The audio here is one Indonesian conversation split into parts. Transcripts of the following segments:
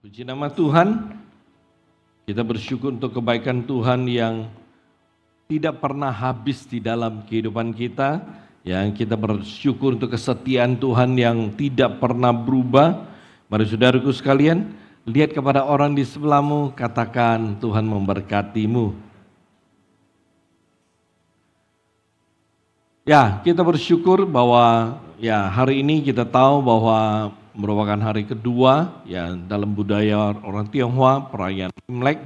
Puji nama Tuhan, kita bersyukur untuk kebaikan Tuhan yang tidak pernah habis di dalam kehidupan kita. Yang kita bersyukur untuk kesetiaan Tuhan yang tidak pernah berubah. Mari saudaraku sekalian, lihat kepada orang di sebelahmu, katakan Tuhan memberkatimu. Ya, kita bersyukur bahwa hari ini kita tahu bahwa merupakan hari kedua dalam budaya orang Tionghoa, perayaan Imlek,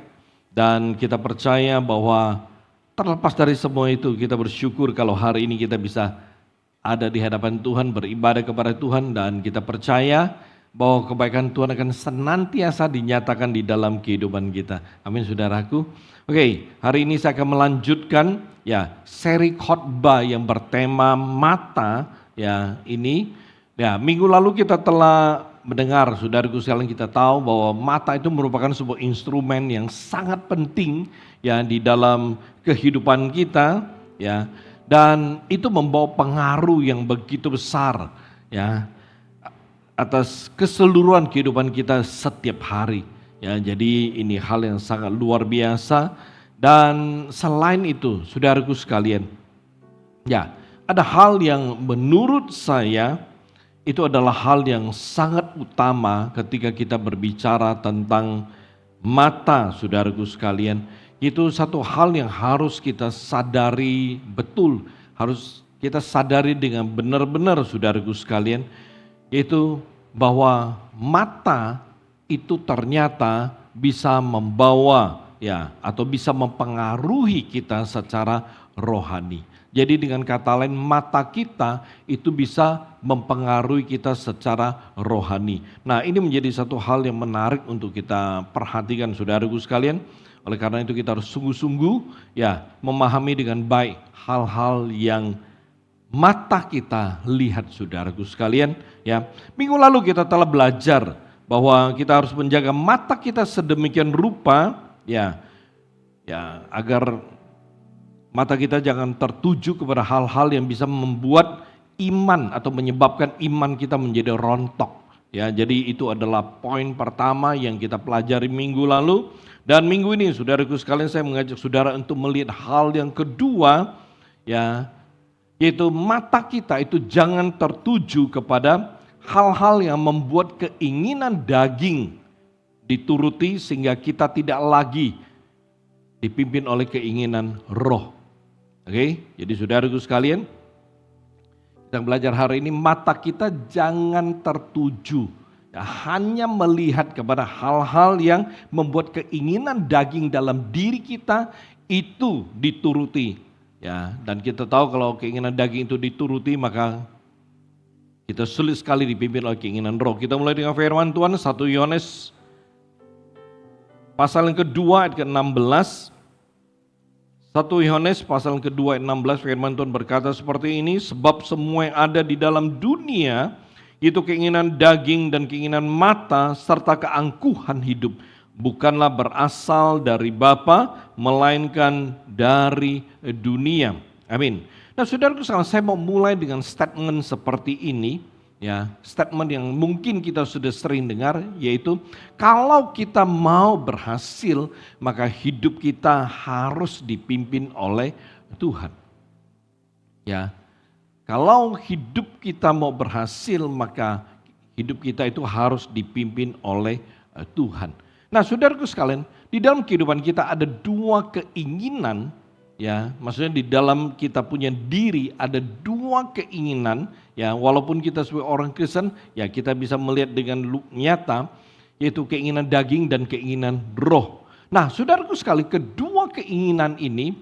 dan kita percaya bahwa terlepas dari semua itu kita bersyukur kalau hari ini kita bisa ada di hadapan Tuhan, beribadah kepada Tuhan, dan kita percaya bahwa kebaikan Tuhan akan senantiasa dinyatakan di dalam kehidupan kita. Amin saudaraku. Oke, hari ini saya akan melanjutkan seri khotbah yang bertema mata ini. Minggu lalu kita telah mendengar, saudaraku sekalian, kita tahu bahwa mata itu merupakan sebuah instrumen yang sangat penting di dalam kehidupan kita dan itu membawa pengaruh yang begitu besar atas keseluruhan kehidupan kita setiap hari. Jadi ini hal yang sangat luar biasa. Dan selain itu, saudaraku sekalian, ada hal yang menurut saya itu adalah hal yang sangat utama ketika kita berbicara tentang mata, saudaraku sekalian. Itu satu hal yang harus kita sadari betul, harus kita sadari dengan benar-benar, saudaraku sekalian, yaitu bahwa mata itu ternyata bisa membawa atau bisa mempengaruhi kita secara rohani. Jadi dengan kata lain, mata kita itu bisa mempengaruhi kita secara rohani. Nah, ini menjadi satu hal yang menarik untuk kita perhatikan, saudaraku sekalian. Oleh karena itu kita harus sungguh-sungguh memahami dengan baik hal-hal yang mata kita lihat, saudaraku sekalian. Minggu lalu kita telah belajar bahwa kita harus menjaga mata kita sedemikian rupa agar mata kita jangan tertuju kepada hal-hal yang bisa membuat iman atau menyebabkan iman kita menjadi rontok. Jadi itu adalah poin pertama yang kita pelajari minggu lalu. Dan minggu ini, saudaraku sekalian, saya mengajak saudara untuk melihat hal yang kedua, yaitu mata kita itu jangan tertuju kepada hal-hal yang membuat keinginan daging dituruti sehingga kita tidak lagi dipimpin oleh keinginan roh. Oke, jadi saudaraku sekalian, kita belajar hari ini mata kita jangan tertuju hanya melihat kepada hal-hal yang membuat keinginan daging dalam diri kita itu dituruti. Dan kita tahu kalau keinginan daging itu dituruti, maka kita sulit sekali dipimpin oleh keinginan roh. Kita mulai dengan firman Tuhan 1 Yohanes pasal yang kedua ayat ke-16. 1 Yohanes pasal yang kedua ayat 16, firman Tuhan berkata seperti ini, sebab semua yang ada di dalam dunia itu keinginan daging dan keinginan mata serta keangkuhan hidup bukanlah berasal dari Bapa melainkan dari dunia. Amin. Nah, saudaraku sekalian, saya mau mulai dengan statement seperti ini, statement yang mungkin kita sudah sering dengar, yaitu kalau kita mau berhasil, maka hidup kita harus dipimpin oleh Tuhan. Kalau hidup kita mau berhasil, maka hidup kita itu harus dipimpin oleh Tuhan. Nah, saudaraku sekalian, di dalam kehidupan kita ada dua keinginan, maksudnya di dalam kita punya diri ada dua keinginan, walaupun kita sebagai orang Kristen, kita bisa melihat dengan nyata, yaitu keinginan daging dan keinginan roh. Nah, saudaraku sekali, kedua keinginan ini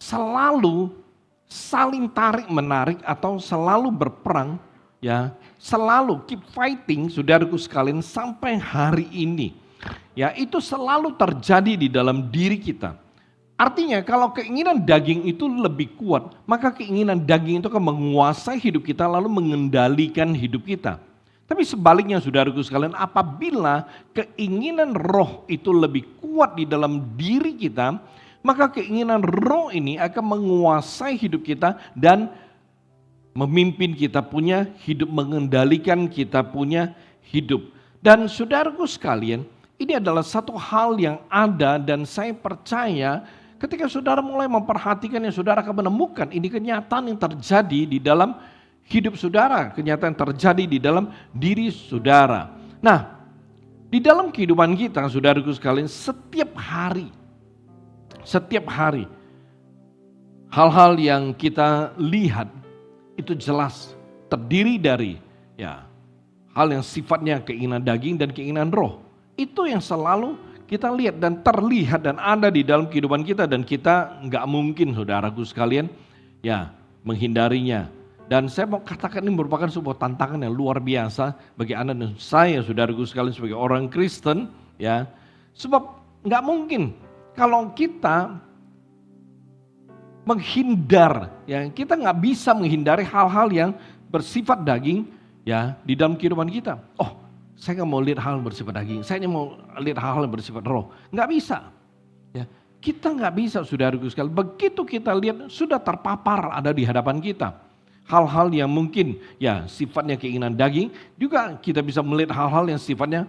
selalu saling tarik-menarik atau selalu berperang, selalu keep fighting, saudaraku sekalian, sampai hari ini. Itu selalu terjadi di dalam diri kita. Artinya kalau keinginan daging itu lebih kuat, maka keinginan daging itu akan menguasai hidup kita lalu mengendalikan hidup kita. Tapi sebaliknya, saudaraku sekalian, apabila keinginan roh itu lebih kuat di dalam diri kita, maka keinginan roh ini akan menguasai hidup kita dan memimpin kita punya hidup, mengendalikan kita punya hidup. Dan saudaraku sekalian, ini adalah satu hal yang ada dan saya percaya ketika saudara mulai memperhatikan yang saudara akan menemukan ini kenyataan yang terjadi di dalam hidup saudara, kenyataan yang terjadi di dalam diri saudara. Nah, di dalam kehidupan kita, saudaraku sekalian, setiap hari, hal-hal yang kita lihat itu jelas terdiri dari hal yang sifatnya keinginan daging dan keinginan roh. Itu yang selalu kita lihat dan terlihat dan ada di dalam kehidupan kita dan kita nggak mungkin saudaraku sekalian menghindarinya. Dan saya mau katakan ini merupakan sebuah tantangan yang luar biasa bagi Anda dan saya saudaraku sekalian sebagai orang Kristen sebab nggak mungkin kalau kita menghindar kita nggak bisa menghindari hal-hal yang bersifat daging di dalam kehidupan kita. Saya nggak mau lihat hal yang bersifat daging, saya hanya mau lihat hal-hal yang bersifat roh. Nggak bisa. Kita nggak bisa saudaraku sekalian. Begitu kita lihat sudah terpapar ada di hadapan kita. Hal-hal yang mungkin sifatnya keinginan daging, juga kita bisa melihat hal-hal yang sifatnya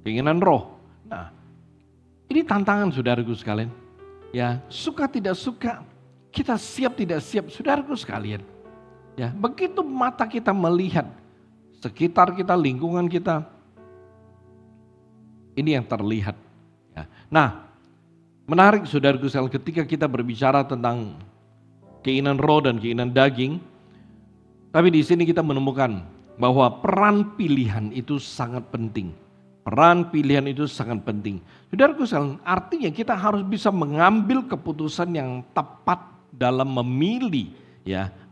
keinginan roh. Nah, ini tantangan saudaraku sekalian. Suka tidak suka, kita siap tidak siap saudaraku sekalian. Begitu mata kita melihat sekitar kita, lingkungan kita, ini yang terlihat. Nah, menarik saudaraku sekalian ketika kita berbicara tentang keinginan roh dan keinginan daging, tapi di sini kita menemukan bahwa peran pilihan itu sangat penting. Peran pilihan itu sangat penting. Saudaraku sekalian, artinya kita harus bisa mengambil keputusan yang tepat dalam memilih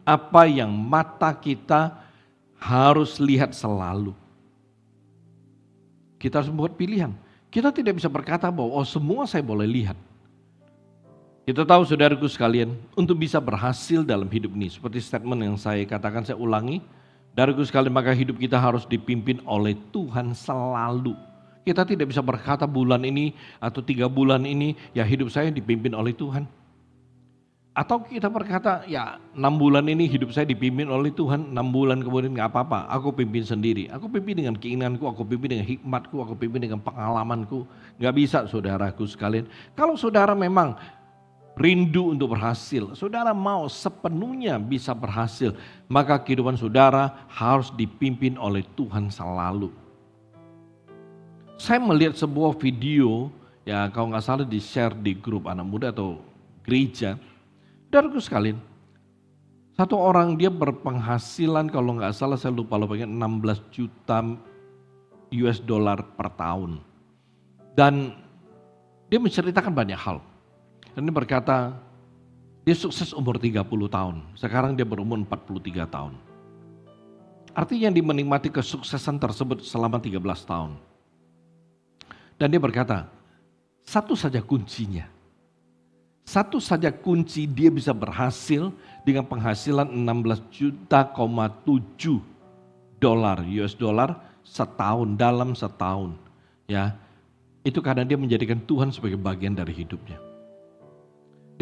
apa yang mata kita harus lihat selalu. Kita harus membuat pilihan. Kita tidak bisa berkata bahwa semua saya boleh lihat. Kita tahu saudaraku sekalian, untuk bisa berhasil dalam hidup ini, seperti statement yang saya katakan, saya ulangi, saudaraku sekalian, maka hidup kita harus dipimpin oleh Tuhan selalu. Kita tidak bisa berkata bulan ini atau 3 bulan ini, hidup saya dipimpin oleh Tuhan. Atau kita berkata 6 bulan ini hidup saya dipimpin oleh Tuhan, 6 bulan kemudian gak apa-apa, aku pimpin sendiri. Aku pimpin dengan keinginanku, aku pimpin dengan hikmatku, aku pimpin dengan pengalamanku. Gak bisa saudaraku sekalian. Kalau saudara memang rindu untuk berhasil, saudara mau sepenuhnya bisa berhasil, maka kehidupan saudara harus dipimpin oleh Tuhan selalu. Saya melihat sebuah video, kalau gak salah di share di grup anak muda atau gereja. Saudaraku sekalian, satu orang dia berpenghasilan kalau nggak salah saya lupa 16 juta US dollar per tahun. Dan dia menceritakan banyak hal. Dan dia berkata, dia sukses umur 30 tahun, sekarang dia berumur 43 tahun. Artinya dia menikmati kesuksesan tersebut selama 13 tahun. Dan dia berkata, satu saja kuncinya. Satu saja kunci dia bisa berhasil dengan penghasilan 16,7 juta US dollar setahun, dalam setahun. Itu karena dia menjadikan Tuhan sebagai bagian dari hidupnya.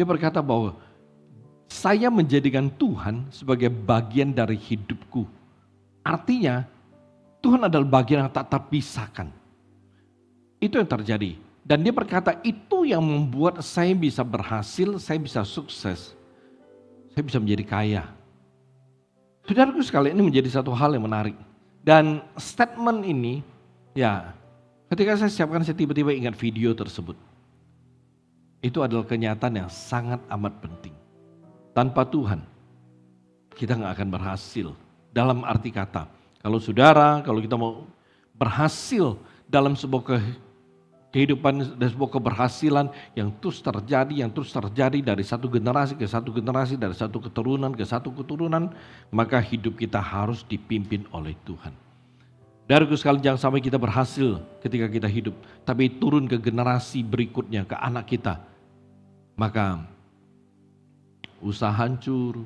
Dia berkata bahwa saya menjadikan Tuhan sebagai bagian dari hidupku. Artinya Tuhan adalah bagian yang tak terpisahkan. Itu yang terjadi. Dan dia berkata itu yang membuat saya bisa berhasil, saya bisa sukses, saya bisa menjadi kaya. Saudaraku sekalian, ini menjadi satu hal yang menarik. Dan statement ini, ketika saya siapkan saya tiba-tiba ingat video tersebut. Itu adalah kenyataan yang sangat amat penting. Tanpa Tuhan, kita gak akan berhasil. Dalam arti kata, kalau kita mau berhasil dalam sebuah kehidupan dan sebuah keberhasilan yang terus terjadi dari satu generasi ke satu generasi, dari satu keturunan ke satu keturunan, maka hidup kita harus dipimpin oleh Tuhan. Saudaraku sekalian, jangan sampai kita berhasil ketika kita hidup, tapi turun ke generasi berikutnya, ke anak kita, maka usaha hancur,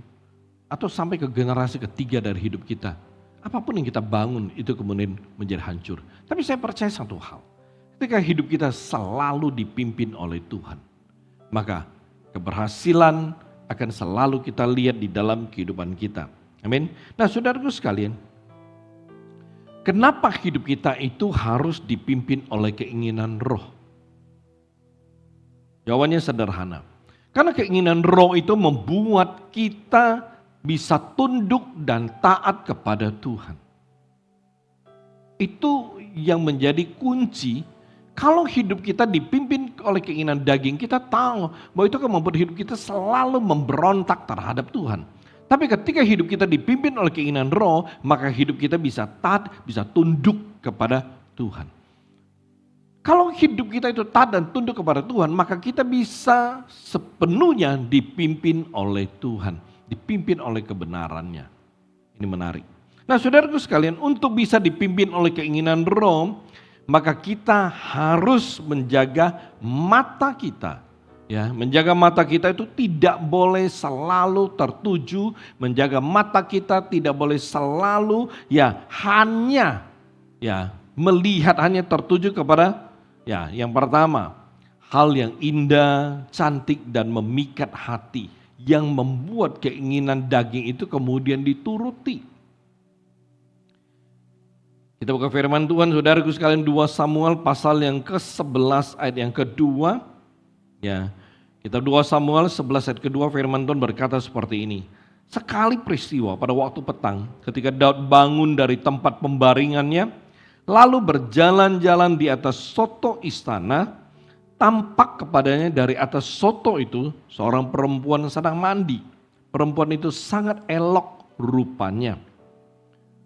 atau sampai ke generasi ketiga dari hidup kita. Apapun yang kita bangun itu kemudian menjadi hancur. Tapi saya percaya satu hal, ketika hidup kita selalu dipimpin oleh Tuhan, maka keberhasilan akan selalu kita lihat di dalam kehidupan kita. Amin. Nah saudaraku sekalian, Kenapa hidup kita itu harus dipimpin oleh keinginan roh? Jawabannya sederhana. Karena keinginan roh itu membuat kita bisa tunduk dan taat kepada Tuhan. Itu yang menjadi kunci. Kalau hidup kita dipimpin oleh keinginan daging, kita tahu bahwa itu akan membuat hidup kita selalu memberontak terhadap Tuhan. Tapi ketika hidup kita dipimpin oleh keinginan roh, maka hidup kita bisa taat, bisa tunduk kepada Tuhan. Kalau hidup kita itu taat dan tunduk kepada Tuhan, maka kita bisa sepenuhnya dipimpin oleh Tuhan, dipimpin oleh kebenarannya. Ini menarik. Nah, saudaraku sekalian, untuk bisa dipimpin oleh keinginan roh, maka kita harus menjaga mata kita. Ya, menjaga mata kita itu tidak boleh selalu tertuju, menjaga mata kita tidak boleh selalu hanya melihat, hanya tertuju kepada yang pertama, hal yang indah, cantik dan memikat hati yang membuat keinginan daging itu kemudian dituruti. Kita buka firman Tuhan, saudaraku sekalian, 2 Samuel pasal yang ke-11 ayat yang kedua. Ya, kitab 2 Samuel 11 ayat kedua, firman Tuhan berkata seperti ini. Sekali peristiwa pada waktu petang, ketika Daud bangun dari tempat pembaringannya, lalu berjalan-jalan di atas soto istana, tampak kepadanya dari atas soto itu seorang perempuan sedang mandi. Perempuan itu sangat elok rupanya.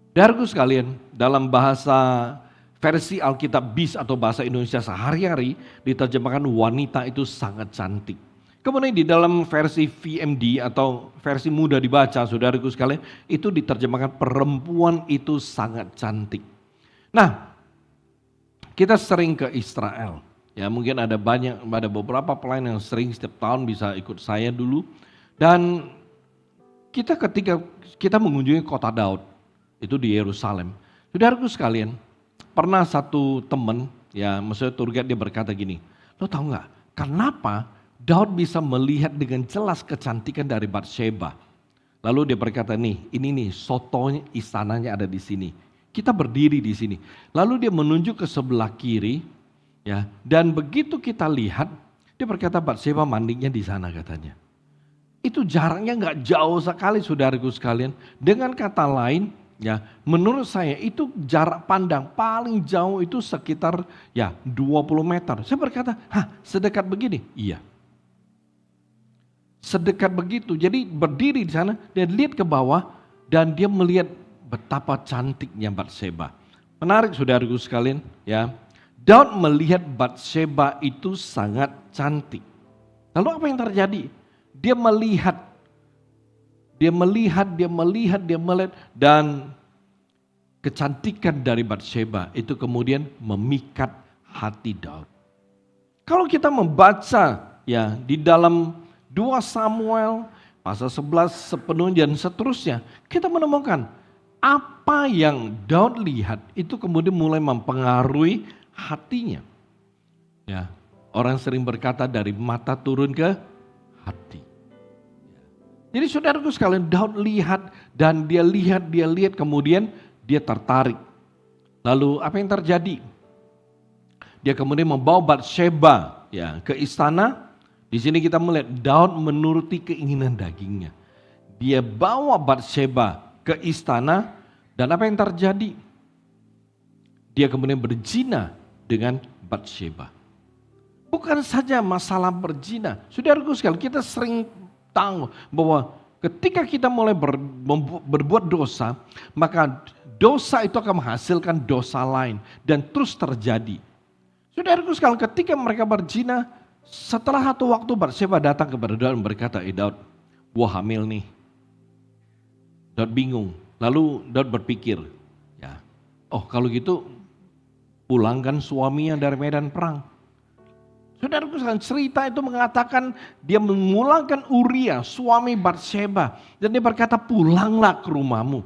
Saudaraku sekalian, dalam bahasa versi Alkitab BIS atau bahasa Indonesia sehari-hari diterjemahkan wanita itu sangat cantik. Kemudian di dalam versi VMD atau versi mudah dibaca, saudaraku sekalian, itu diterjemahkan perempuan itu sangat cantik. Nah, kita sering ke Israel. Ya, mungkin ada beberapa pelayan yang sering setiap tahun bisa ikut saya dulu. Dan ketika kita mengunjungi kota Daud, itu di Yerusalem. Saudaraku sekalian, pernah satu teman, maksudnya tour guide, dia berkata gini, lo tahu nggak, kenapa Daud bisa melihat dengan jelas kecantikan dari Batsheba? Lalu dia berkata, ini sotonya istananya ada di sini. Kita berdiri di sini. Lalu dia menunjuk ke sebelah kiri, dan begitu kita lihat, dia berkata Batsheba mandinya di sana katanya. Itu jaraknya nggak jauh sekali, saudaraku sekalian. Dengan kata lain, menurut saya itu jarak pandang paling jauh itu sekitar 20 meter. Saya berkata, sedekat begini? Iya. Sedekat begitu. Jadi berdiri di sana dan lihat ke bawah dan dia melihat betapa cantiknya Batsheba. Menarik saudaraku sekalian, Daud melihat Batsheba itu sangat cantik. Lalu apa yang terjadi? Dia melihat dan kecantikan dari Batsheba itu kemudian memikat hati Daud. Kalau kita membaca di dalam 2 Samuel pasal 11 sepenuhnya dan seterusnya, kita menemukan apa yang Daud lihat itu kemudian mulai mempengaruhi hatinya. Orang sering berkata dari mata turun ke hati. Jadi saudaraku sekalian, Daud lihat dan dia lihat kemudian dia tertarik. Lalu apa yang terjadi? Dia kemudian membawa Batsheba ke istana. Di sini kita melihat Daud menuruti keinginan dagingnya. Dia bawa Batsheba ke istana dan apa yang terjadi? Dia kemudian berzina dengan Batsheba. Bukan saja masalah berzina. Saudaraku sekalian, kita sering tahu bahwa ketika kita mulai berbuat dosa, maka dosa itu akan menghasilkan dosa lain dan terus terjadi. Saudaraku sekalian, ketika mereka berzina, setelah satu waktu Batsheba datang kepada Daud dan berkata, Daud, gua hamil nih. Daud bingung. Lalu Daud berpikir, kalau gitu pulangkan suaminya dari medan perang. Saudaraku sekalian, cerita itu mengatakan dia memulangkan Uria, suami Batsheba. Dan dia berkata, pulanglah ke rumahmu.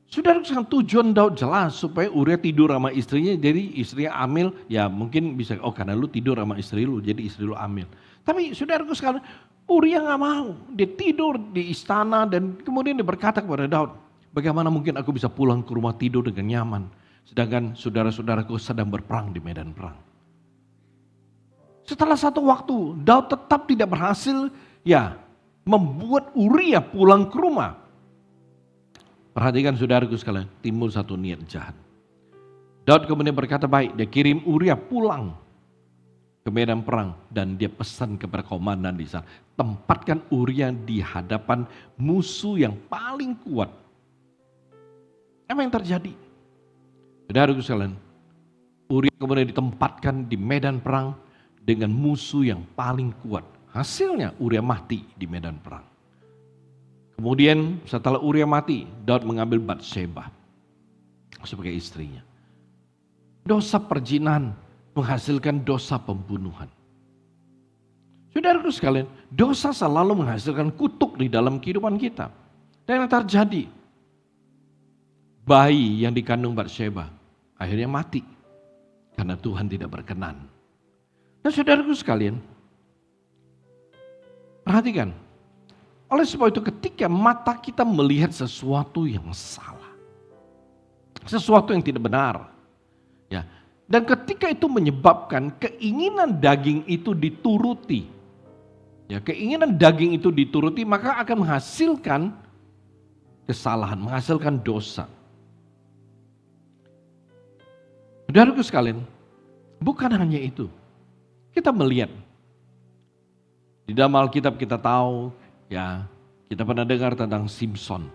Saudaraku sekalian, tujuan Daud jelas supaya Uria tidur sama istrinya. Jadi istrinya hamil, mungkin bisa, karena lu tidur sama istri lu, jadi istri lu hamil. Tapi saudaraku sekalian, Uria gak mau. Dia tidur di istana dan kemudian dia berkata kepada Daud, bagaimana mungkin aku bisa pulang ke rumah tidur dengan nyaman. Sedangkan saudara-saudaraku sedang berperang di medan perang. Setelah satu waktu, Daud tetap tidak berhasil membuat Uria pulang ke rumah. Perhatikan saudaraku sekalian, timbul satu niat jahat. Daud kemudian berkata, baik, dia kirim Uria pulang ke medan perang dan dia pesan kepada komandan di sana, tempatkan Uria di hadapan musuh yang paling kuat. Apa yang terjadi? Saudaraku sekalian, Uria kemudian ditempatkan di medan perang dengan musuh yang paling kuat. Hasilnya Uria mati di medan perang. Kemudian setelah Uria mati, Daud mengambil Batsheba sebagai istrinya. Dosa perzinahan menghasilkan dosa pembunuhan. Saudaraku sekalian, dosa selalu menghasilkan kutuk di dalam kehidupan kita. Dan yang terjadi, bayi yang dikandung Batsheba akhirnya mati karena Tuhan tidak berkenan. Nah saudaraku sekalian, perhatikan, oleh sebab itu ketika mata kita melihat sesuatu yang salah, sesuatu yang tidak benar, dan ketika itu menyebabkan keinginan daging itu dituruti, keinginan daging itu dituruti, maka akan menghasilkan kesalahan, menghasilkan dosa. Saudaraku sekalian, bukan hanya itu. Kita melihat di dalam Alkitab kita tahu, kita pernah dengar tentang Simpson.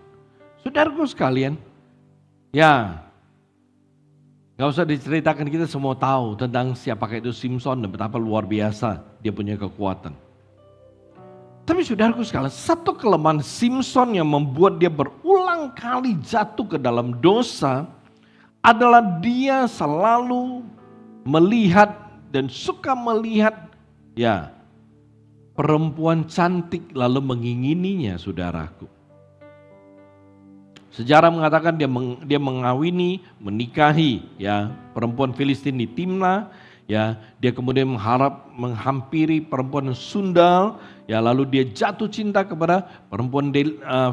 Saudaraku sekalian, gak usah diceritakan, kita semua tahu tentang siapakah itu Simpson dan betapa luar biasa dia punya kekuatan. Tapi saudaraku sekalian, satu kelemahan Simpson yang membuat dia berulang kali jatuh ke dalam dosa adalah dia selalu melihat dan suka melihat perempuan cantik lalu mengingininya, saudaraku. Sejarah mengatakan dia mengawini, menikahi perempuan Filistin di Timna, dia kemudian menghampiri perempuan Sundal, lalu dia jatuh cinta kepada perempuan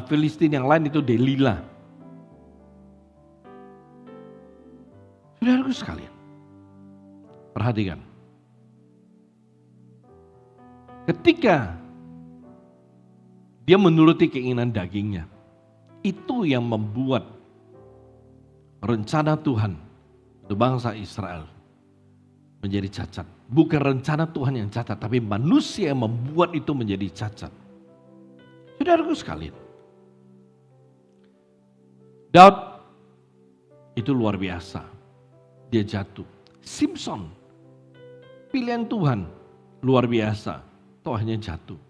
Filistin yang lain, itu Delila. Saudaraku sekalian, perhatikan. Ketika dia menuruti keinginan dagingnya, itu yang membuat rencana Tuhan untuk bangsa Israel menjadi cacat. Bukan rencana Tuhan yang cacat, tapi manusia yang membuat itu menjadi cacat. Saudaraku sekalian, Daud itu luar biasa. Dia jatuh. Simpson, pilihan Tuhan, luar biasa. Toh hanya jatuh.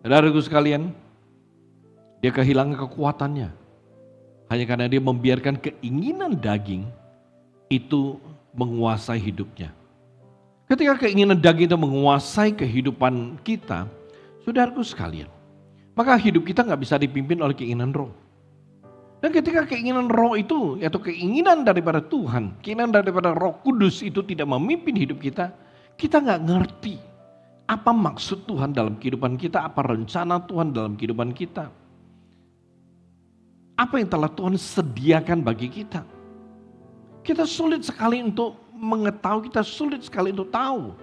Saudaraku sekalian, dia kehilangan kekuatannya. Hanya karena dia membiarkan keinginan daging itu menguasai hidupnya. Ketika keinginan daging itu menguasai kehidupan kita, saudaraku sekalian, maka hidup kita gak bisa dipimpin oleh keinginan roh. Dan ketika keinginan roh itu, yaitu keinginan daripada Tuhan, keinginan daripada Roh Kudus itu tidak memimpin hidup kita, kita gak ngerti apa maksud Tuhan dalam kehidupan kita, apa rencana Tuhan dalam kehidupan kita. Apa yang telah Tuhan sediakan bagi kita. Kita sulit sekali untuk mengetahui, kita sulit sekali untuk tahu.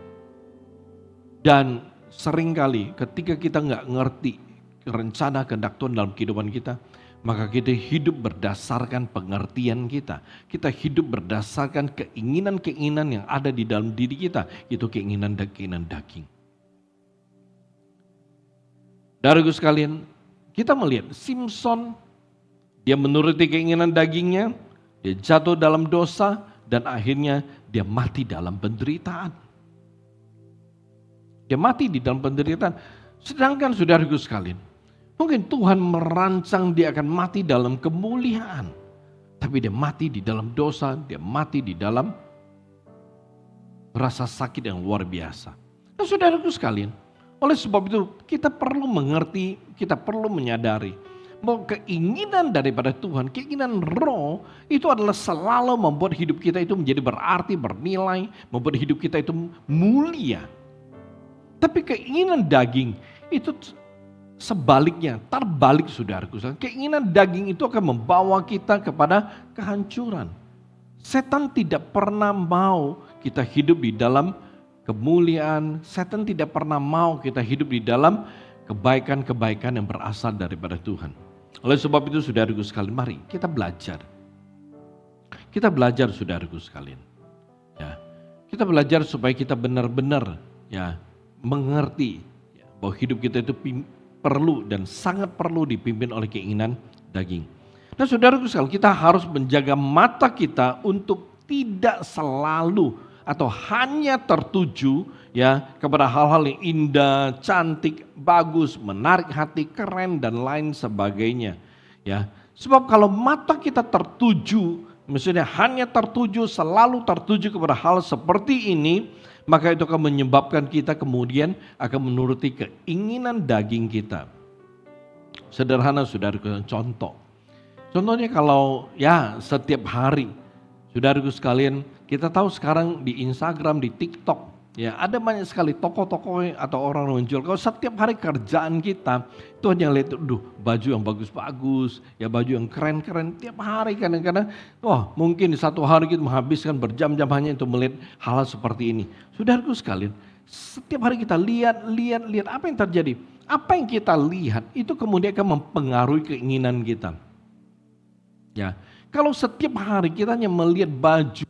Dan seringkali ketika kita gak ngerti rencana kehendak Tuhan dalam kehidupan kita, maka kita hidup berdasarkan pengertian kita. Kita hidup berdasarkan keinginan-keinginan yang ada di dalam diri kita. Itu keinginan daging. Saudaraku sekalian, kita melihat Simpson, dia menuruti keinginan dagingnya, dia jatuh dalam dosa, dan akhirnya dia mati dalam penderitaan. Dia mati di dalam penderitaan. Sedangkan saudaraku sekalian, mungkin Tuhan merancang dia akan mati dalam kemuliaan. Tapi dia mati di dalam dosa, dia mati di dalam rasa sakit yang luar biasa. Nah saudaraku sekalian, oleh sebab itu kita perlu mengerti, kita perlu menyadari bahwa keinginan daripada Tuhan, keinginan roh itu adalah selalu membuat hidup kita itu menjadi berarti, bernilai, membuat hidup kita itu mulia. Tapi keinginan daging itu Sebaliknya, terbalik saudaraku. Keinginan daging itu akan membawa kita kepada kehancuran. Setan tidak pernah mau kita hidup di dalam kemuliaan. Setan tidak pernah mau kita hidup di dalam kebaikan-kebaikan yang berasal daripada Tuhan. Oleh sebab itu saudaraku sekalian, mari kita belajar. Kita belajar saudaraku sekalian. Ya, kita belajar supaya kita benar-benar mengerti bahwa hidup kita itu perlu dan sangat perlu dipimpin oleh keinginan daging. Nah saudaraku sekalian, kita harus menjaga mata kita untuk tidak selalu atau hanya tertuju kepada hal-hal yang indah, cantik, bagus, menarik hati, keren dan lain sebagainya. Sebab kalau mata kita tertuju, maksudnya hanya tertuju, selalu tertuju kepada hal seperti ini, maka itu akan menyebabkan kita kemudian akan menuruti keinginan daging kita. Sederhana saudaraku, contohnya kalau setiap hari, saudaraku sekalian, kita tahu sekarang di Instagram, di TikTok, ada banyak sekali toko-toko atau orang yang menjual. Kalau setiap hari kerjaan kita itu hanya lihat, baju yang bagus-bagus, baju yang keren-keren tiap hari kadang-kadang. Mungkin di satu hari kita menghabiskan berjam-jam hanya untuk melihat hal seperti ini. Saudaraku sekalian, setiap hari kita lihat apa yang terjadi. Apa yang kita lihat itu kemudian akan mempengaruhi keinginan kita. Kalau setiap hari kita hanya melihat baju,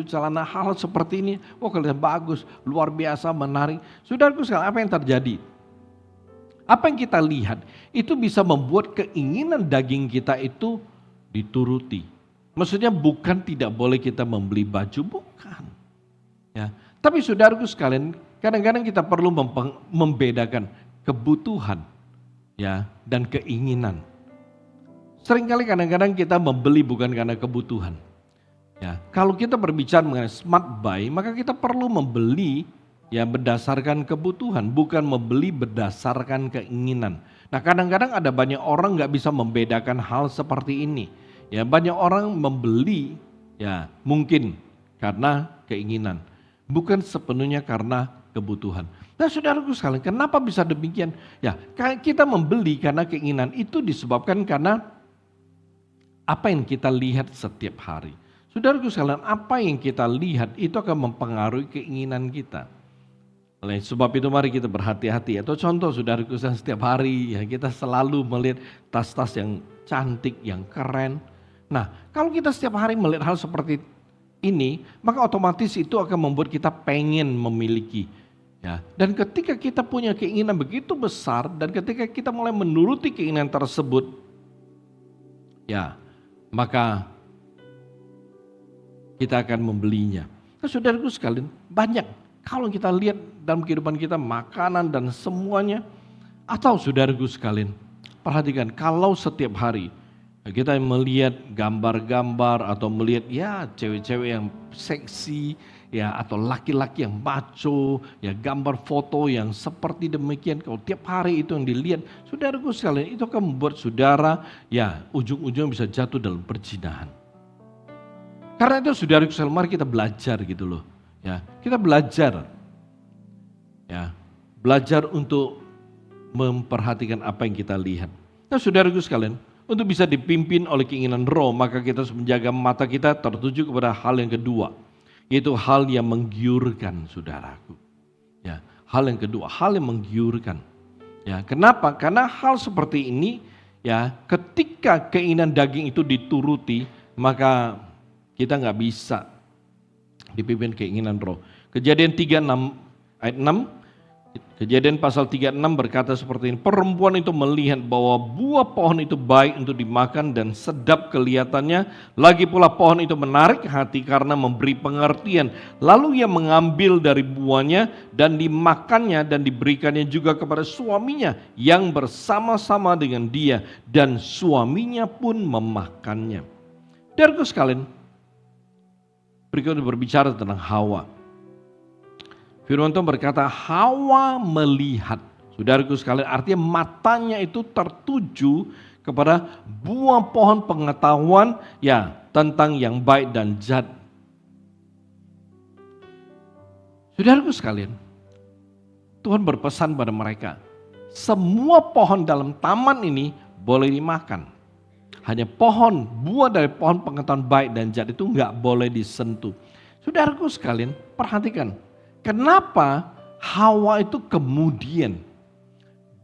celana hal seperti ini, kelihatan bagus, luar biasa, menarik. Saudaraku sekalian, apa yang terjadi? Apa yang kita lihat itu bisa membuat keinginan daging kita itu dituruti. Maksudnya bukan tidak boleh kita membeli baju, bukan. Tapi saudaraku sekalian, kadang-kadang kita perlu membedakan kebutuhan dan keinginan. Seringkali kadang-kadang kita membeli bukan karena kebutuhan. Kalau kita berbicara mengenai smart buy, maka kita perlu membeli berdasarkan kebutuhan, bukan membeli berdasarkan keinginan. Nah kadang-kadang ada banyak orang nggak bisa membedakan hal seperti ini. Banyak orang membeli mungkin karena keinginan, bukan sepenuhnya karena kebutuhan. Nah saudaraku sekalian, kenapa bisa demikian? Kita membeli karena keinginan itu disebabkan karena apa yang kita lihat setiap hari. Saudaraku sekalian, apa yang kita lihat itu akan mempengaruhi keinginan kita. Oleh sebab itu mari kita berhati-hati. Atau contoh saudaraku sekalian, setiap hari kita selalu melihat tas-tas yang cantik, yang keren. Nah kalau kita setiap hari melihat hal seperti ini, maka otomatis itu akan membuat kita pengen memiliki. Dan ketika kita punya keinginan begitu besar, dan ketika kita mulai menuruti keinginan tersebut, maka kita akan membelinya. Nah, saudaraku sekalian, banyak kalau kita lihat dalam kehidupan kita makanan dan semuanya, atau saudaraku sekalian, perhatikan kalau setiap hari kita melihat gambar-gambar atau melihat cewek-cewek yang seksi, atau laki-laki yang macho, gambar foto yang seperti demikian. Kalau tiap hari itu yang dilihat, saudaraku sekalian, itu akan membuat saudara ujung-ujung bisa jatuh dalam perzinahan. Karena itu saudaraku sekalian, mari kita belajar gitu loh. Kita belajar belajar untuk memperhatikan apa yang kita lihat. Nah saudaraku sekalian, untuk bisa dipimpin oleh keinginan roh, maka kita harus menjaga mata kita tertuju kepada hal yang kedua, yaitu hal yang menggiurkan saudaraku. Hal yang kedua, hal yang menggiurkan. Kenapa? Karena hal seperti ini, ketika keinginan daging itu dituruti, maka kita nggak bisa dipimpin keinginan roh. Kejadian 36 ayat 6. Kejadian pasal 36 berkata seperti ini, perempuan itu melihat bahwa buah pohon itu baik untuk dimakan dan sedap kelihatannya, lagi pula pohon itu menarik hati karena memberi pengertian. Lalu ia mengambil dari buahnya dan dimakannya dan diberikannya juga kepada suaminya yang bersama-sama dengan dia, dan suaminya pun memakannya. Saudaraku sekalian, berikut berbicara tentang Hawa. Firman Tuhan berkata, Hawa melihat. Saudaraku sekalian, artinya matanya itu tertuju kepada buah pohon pengetahuan tentang yang baik dan jahat. Saudaraku sekalian, Tuhan berpesan pada mereka, semua pohon dalam taman ini boleh dimakan. Hanya buah dari pohon pengetahuan baik dan jahat itu nggak boleh disentuh. Saudaraku sekalian, perhatikan. Kenapa Hawa itu kemudian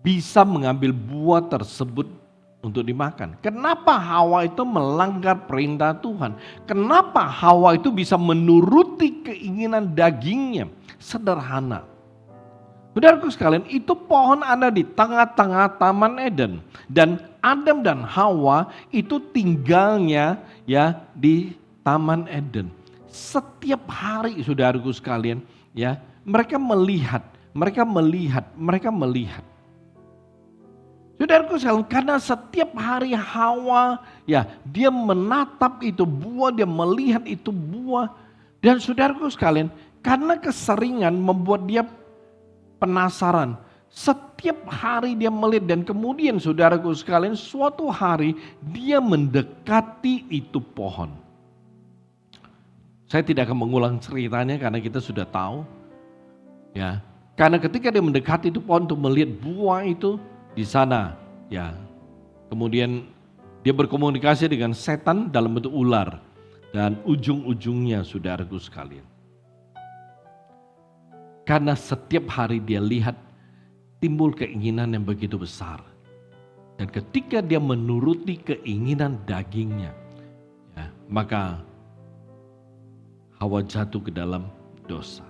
bisa mengambil buah tersebut untuk dimakan? Kenapa Hawa itu melanggar perintah Tuhan? Kenapa Hawa itu bisa menuruti keinginan dagingnya? Sederhana. Saudaraku sekalian, itu pohon ada di tengah-tengah Taman Eden, dan Adam dan Hawa itu tinggalnya ya di Taman Eden. Setiap hari, saudaraku sekalian, ya mereka melihat. Saudaraku sekalian, karena setiap hari Hawa ya dia menatap itu buah, dia melihat itu buah, dan saudaraku sekalian, karena keseringan membuat dia penasaran. Setiap hari dia melihat, dan kemudian saudaraku sekalian, suatu hari dia mendekati itu pohon. Saya tidak akan mengulang ceritanya karena kita sudah tahu. Ya, karena ketika dia mendekati itu pohon untuk melihat buah itu di sana, ya. Kemudian dia berkomunikasi dengan setan dalam bentuk ular, dan ujung-ujungnya saudaraku sekalian, karena setiap hari dia lihat, timbul keinginan yang begitu besar. Dan ketika dia menuruti keinginan dagingnya, ya, maka Hawa jatuh ke dalam dosa.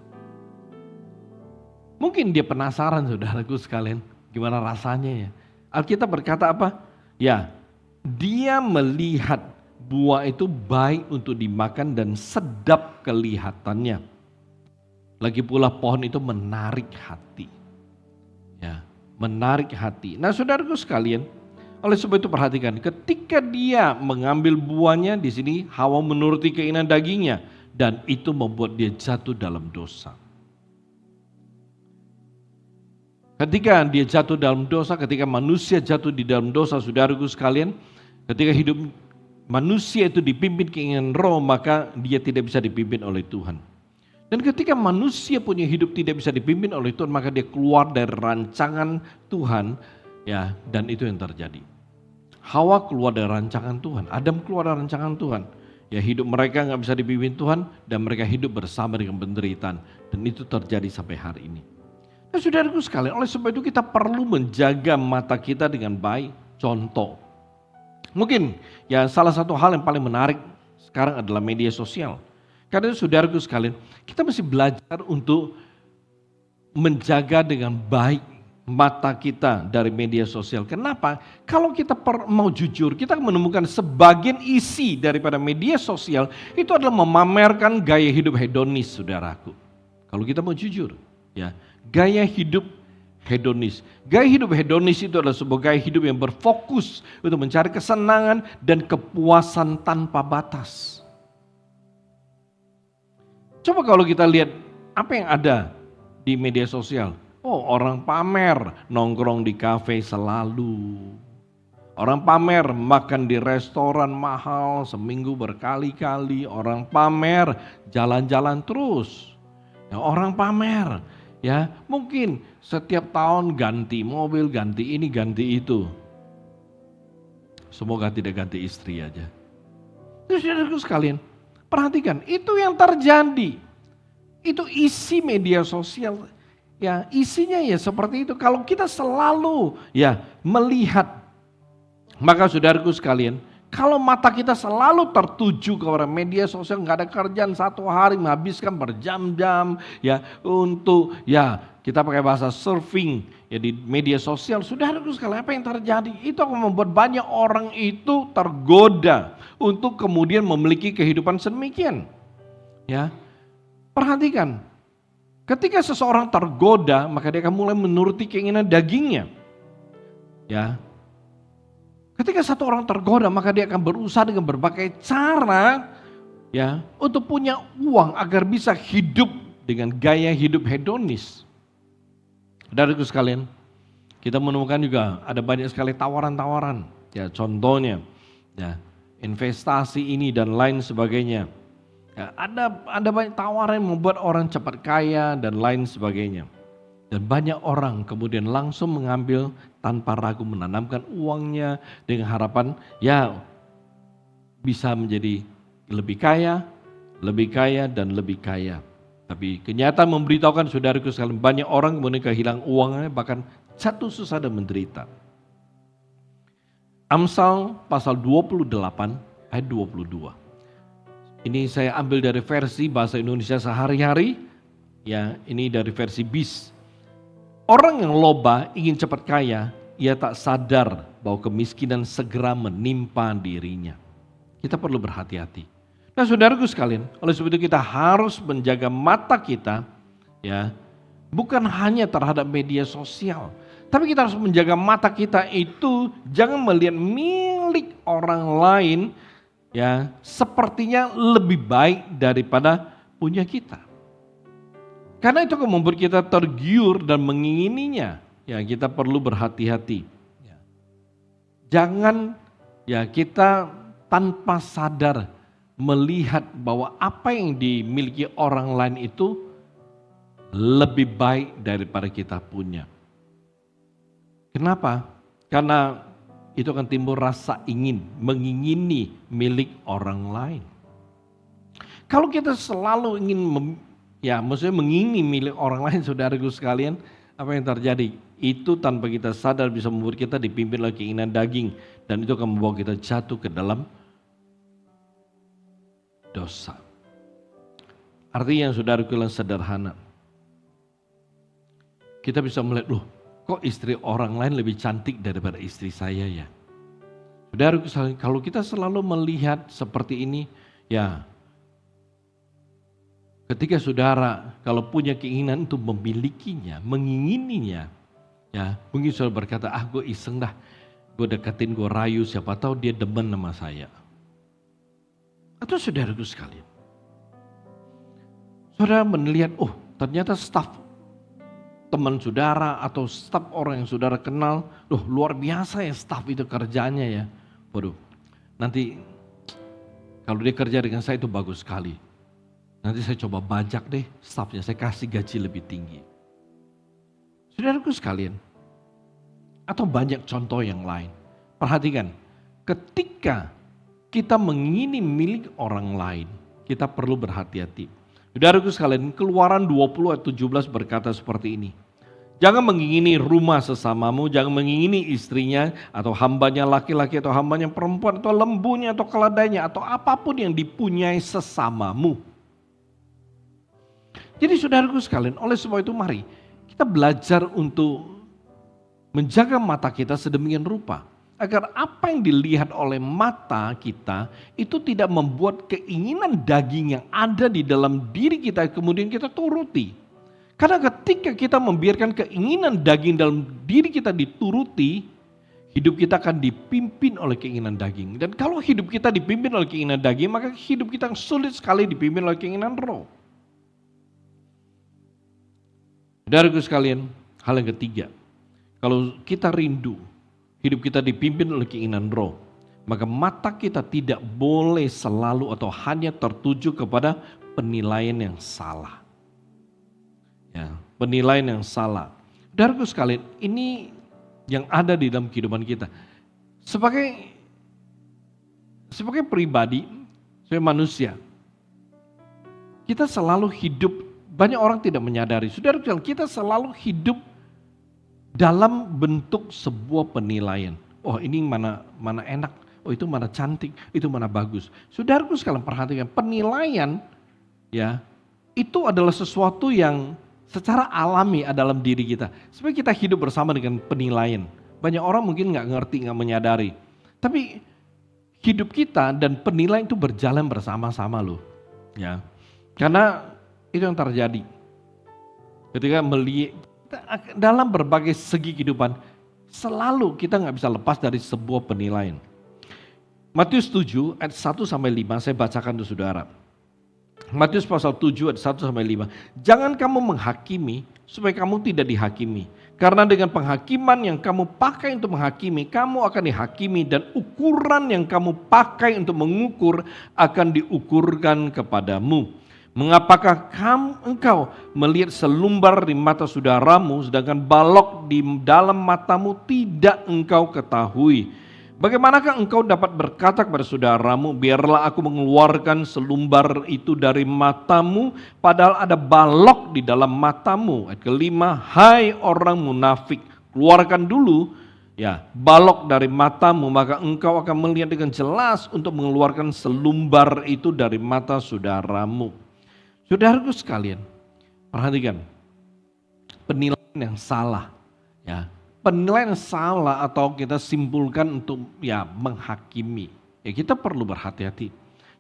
Mungkin dia penasaran, saudaraku sekalian, gimana rasanya ya. Alkitab berkata apa? Ya, dia melihat buah itu baik untuk dimakan dan sedap kelihatannya. Lagi pula pohon itu menarik hati. Ya, menarik hati. Nah, saudaraku sekalian, oleh sebab itu perhatikan, ketika dia mengambil buahnya, di sini Hawa menuruti keinginan dagingnya, dan itu membuat dia jatuh dalam dosa. Ketika dia jatuh dalam dosa, ketika manusia jatuh di dalam dosa, saudaraku sekalian, ketika hidup manusia itu dipimpin keinginan roh, maka dia tidak bisa dipimpin oleh Tuhan. Dan ketika manusia punya hidup tidak bisa dipimpin oleh Tuhan, maka dia keluar dari rancangan Tuhan, ya, dan itu yang terjadi. Hawa keluar dari rancangan Tuhan, Adam keluar dari rancangan Tuhan. Ya, hidup mereka nggak bisa dipimpin Tuhan, dan mereka hidup bersama dengan penderitaan, dan itu terjadi sampai hari ini. Nah, saudaraku sekalian, oleh sebab itu kita perlu menjaga mata kita dengan baik. Contoh, mungkin ya salah satu hal yang paling menarik sekarang adalah media sosial. Karena saudaraku sekalian, kita mesti belajar untuk menjaga dengan baik mata kita dari media sosial. Kenapa? Kalau kita mau jujur, kita menemukan sebagian isi daripada media sosial itu adalah memamerkan gaya hidup hedonis, saudaraku. Kalau kita mau jujur, ya, gaya hidup hedonis. Gaya hidup hedonis itu adalah sebuah gaya hidup yang berfokus untuk mencari kesenangan dan kepuasan tanpa batas. Coba kalau kita lihat apa yang ada di media sosial. Oh, orang pamer nongkrong di kafe selalu. Orang pamer makan di restoran mahal seminggu berkali-kali. Orang pamer jalan-jalan terus. Ya, orang pamer, ya mungkin setiap tahun ganti mobil, ganti ini, ganti itu. Semoga tidak ganti istri aja. Terus saudaraku sekalian, perhatikan, itu yang terjadi. Itu isi media sosial. Ya, isinya ya seperti itu. Kalau kita selalu ya melihat, maka saudaraku sekalian, kalau mata kita selalu tertuju kepada media sosial, nggak ada kerjaan satu hari menghabiskan berjam-jam ya untuk ya kita pakai bahasa surfing ya di media sosial. Saudaraku sekalian, apa yang terjadi? Itu akan membuat banyak orang itu tergoda untuk kemudian memiliki kehidupan sedemikian. Ya, perhatikan. Ketika seseorang tergoda, maka dia akan mulai menuruti keinginan dagingnya. Ya. Ketika satu orang tergoda, maka dia akan berusaha dengan berbagai cara ya untuk punya uang agar bisa hidup dengan gaya hidup hedonis. Saudaraku sekalian, kita menemukan juga ada banyak sekali tawaran-tawaran. Ya, contohnya ya, investasi ini dan lain sebagainya. Ya, ada banyak tawaran yang membuat orang cepat kaya dan lain sebagainya. Dan banyak orang kemudian langsung mengambil tanpa ragu, menanamkan uangnya dengan harapan ya bisa menjadi lebih kaya dan lebih kaya. Tapi kenyataan memberitahukan saudaraku sekalian, banyak orang kemudian kehilangan uangnya, bahkan jatuh susah dan menderita. Amsal pasal 28 ayat 22. Ini saya ambil dari versi bahasa Indonesia sehari-hari, ya ini dari versi BIS. Orang yang loba ingin cepat kaya, ia tak sadar bahwa kemiskinan segera menimpa dirinya. Kita perlu berhati-hati. Nah saudaraku sekalian, oleh sebab itu kita harus menjaga mata kita, ya, bukan hanya terhadap media sosial, tapi kita harus menjaga mata kita itu jangan melihat milik orang lain, ya, sepertinya lebih baik daripada punya kita. Karena itu akan membuat kita tergiur dan mengingininya. Ya, kita perlu berhati-hati. Jangan ya kita tanpa sadar melihat bahwa apa yang dimiliki orang lain itu lebih baik daripada kita punya. Kenapa? Karena itu akan timbul rasa ingin, mengingini milik orang lain. Kalau kita selalu ingin maksudnya mengingini milik orang lain, saudaraku sekalian, apa yang terjadi? Itu tanpa kita sadar bisa membuat kita dipimpin oleh keinginan daging. Dan itu akan membawa kita jatuh ke dalam dosa. Artinya saudaraku yang sederhana. Kita bisa melihat, loh kok istri orang lain lebih cantik daripada istri saya ya. Saudaraku sekalian, kalau kita selalu melihat seperti ini, ya ketika saudara kalau punya keinginan untuk memilikinya, mengingininya, ya mungkin saudara berkata, gue iseng dah, gue deketin, gue rayu, siapa tahu dia demen sama saya. Atau saudaraku sekalian, saudara melihat, oh ternyata staf teman saudara atau staf orang yang saudara kenal, loh luar biasa ya staf itu kerjanya ya. Waduh, nanti kalau dia kerja dengan saya itu bagus sekali. Nanti saya coba bajak deh stafnya, saya kasih gaji lebih tinggi. Saudaraku sekalian, atau banyak contoh yang lain. Perhatikan, ketika kita mengingini milik orang lain, kita perlu berhati-hati. Saudaraku sekalian, Keluaran 20 ayat 17 berkata seperti ini. Jangan mengingini rumah sesamamu, jangan mengingini istrinya, atau hambanya laki-laki, atau hambanya perempuan, atau lembunya, atau keledainya, atau apapun yang dipunyai sesamamu. Jadi saudaraku sekalian, oleh sebab itu mari kita belajar untuk menjaga mata kita sedemikian rupa. Agar apa yang dilihat oleh mata kita itu tidak membuat keinginan daging yang ada di dalam diri kita kemudian kita turuti. Karena ketika kita membiarkan keinginan daging dalam diri kita dituruti, hidup kita akan dipimpin oleh keinginan daging. Dan kalau hidup kita dipimpin oleh keinginan daging, maka hidup kita sulit sekali dipimpin oleh keinginan roh. Saudaraku sekalian, hal yang ketiga, kalau kita rindu, hidup kita dipimpin oleh keinginan roh, maka mata kita tidak boleh selalu atau hanya tertuju kepada penilaian yang salah. Ya, penilaian yang salah. Saudaraku sekalian, ini yang ada di dalam kehidupan kita. Sebagai pribadi, sebagai manusia, kita selalu hidup. Banyak orang tidak menyadari, saudara, kita selalu hidup dalam bentuk sebuah penilaian. Oh ini mana enak, oh itu mana cantik, itu mana bagus. Saudaraku sekalian perhatikan, penilaian ya itu adalah sesuatu yang secara alami ada dalam diri kita. Sebenarnya kita hidup bersama dengan penilaian. Banyak orang mungkin nggak ngerti, nggak menyadari. Tapi hidup kita dan penilaian itu berjalan bersama-sama loh. Ya, karena itu yang terjadi ketika melihat dalam berbagai segi kehidupan, selalu kita nggak bisa lepas dari sebuah penilaian. Matius 7 ayat 1-5 saya bacakan untuk saudara. Matius pasal 7 ayat 1-5. Jangan kamu menghakimi supaya kamu tidak dihakimi. Karena dengan penghakiman yang kamu pakai untuk menghakimi, kamu akan dihakimi, dan ukuran yang kamu pakai untuk mengukur akan diukurkan kepadamu. Mengapakah engkau melihat selumbar di mata saudaramu, sedangkan balok di dalam matamu tidak engkau ketahui? Bagaimanakah engkau dapat berkata kepada saudaramu, biarlah aku mengeluarkan selumbar itu dari matamu, padahal ada balok di dalam matamu. Ayat kelima, hai orang munafik, keluarkan dulu balok dari matamu, maka engkau akan melihat dengan jelas untuk mengeluarkan selumbar itu dari mata saudaramu. Saudaraku sekalian, perhatikan penilaian yang salah, penilaian salah atau kita simpulkan untuk menghakimi. Kita perlu berhati-hati.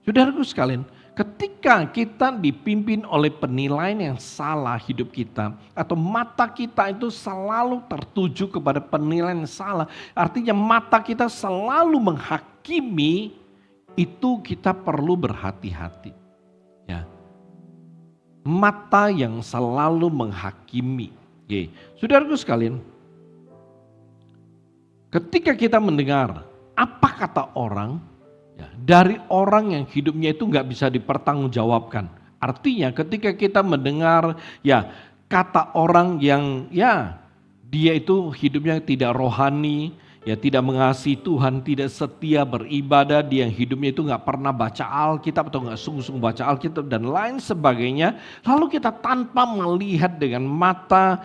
Saudaraku sekalian, ketika kita dipimpin oleh penilaian yang salah hidup kita, atau mata kita itu selalu tertuju kepada penilaian yang salah, artinya mata kita selalu menghakimi, itu kita perlu berhati-hati. Mata yang selalu menghakimi. Saudaraku sekalian, ketika kita mendengar apa kata orang, dari orang yang hidupnya itu nggak bisa dipertanggungjawabkan. Artinya ketika kita mendengar kata orang yang dia itu hidupnya tidak rohani, tidak mengasihi Tuhan, tidak setia beribadah, dia yang hidupnya itu nggak pernah baca Alkitab atau nggak sungguh-sungguh baca Alkitab dan lain sebagainya. Lalu kita tanpa melihat dengan mata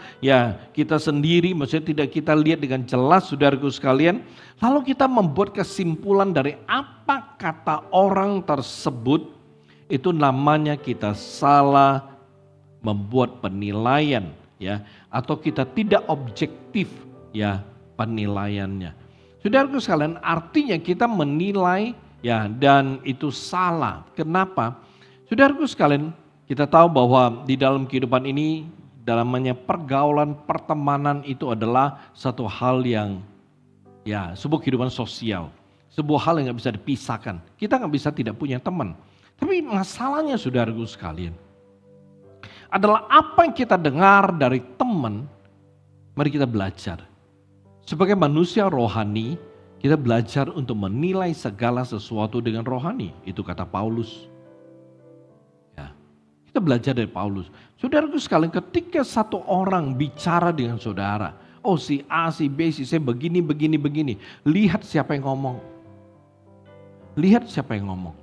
kita sendiri, maksudnya tidak kita lihat dengan jelas, saudaraku sekalian. Lalu kita membuat kesimpulan dari apa kata orang tersebut, itu namanya kita salah membuat penilaian atau kita tidak objektif penilaiannya. Saudaraku sekalian, artinya kita menilai dan itu salah. Kenapa? Saudaraku sekalian, kita tahu bahwa di dalam kehidupan ini, dalamnya pergaulan, pertemanan itu adalah satu hal yang sebuah kehidupan sosial. Sebuah hal yang gak bisa dipisahkan. Kita gak bisa tidak punya teman. Tapi masalahnya saudaraku sekalian, adalah apa yang kita dengar dari teman, mari kita belajar. Sebagai manusia rohani, kita belajar untuk menilai segala sesuatu dengan rohani. Itu kata Paulus. Kita belajar dari Paulus. Saudaraku sekalian, ketika satu orang bicara dengan saudara, oh si A, si B, si C begini. Lihat siapa yang ngomong. Lihat siapa yang ngomong.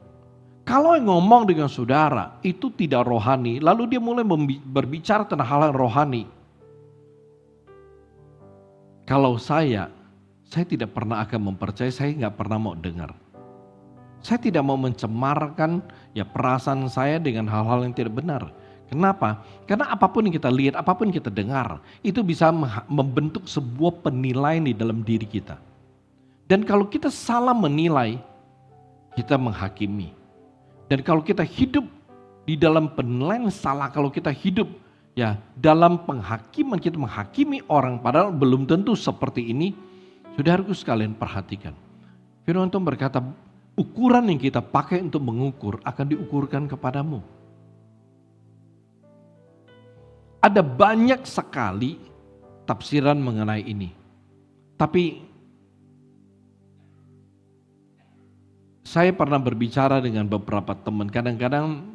Kalau yang ngomong dengan saudara itu tidak rohani, lalu dia mulai berbicara tentang hal yang rohani. Kalau saya tidak pernah akan mempercayai, saya nggak pernah mau dengar. Saya tidak mau mencemarkan perasaan saya dengan hal-hal yang tidak benar. Kenapa? Karena apapun yang kita lihat, apapun yang kita dengar, itu bisa membentuk sebuah penilaian di dalam diri kita. Dan kalau kita salah menilai, kita menghakimi. Dan kalau kita hidup di dalam penilaian salah, kalau kita hidup dalam penghakiman, kita menghakimi orang padahal belum tentu seperti ini. Saudaraku sekalian, perhatikan. Firman Tuhan berkata, ukuran yang kita pakai untuk mengukur akan diukurkan kepadamu. Ada banyak sekali tafsiran mengenai ini. Tapi saya pernah berbicara dengan beberapa teman. Kadang-kadang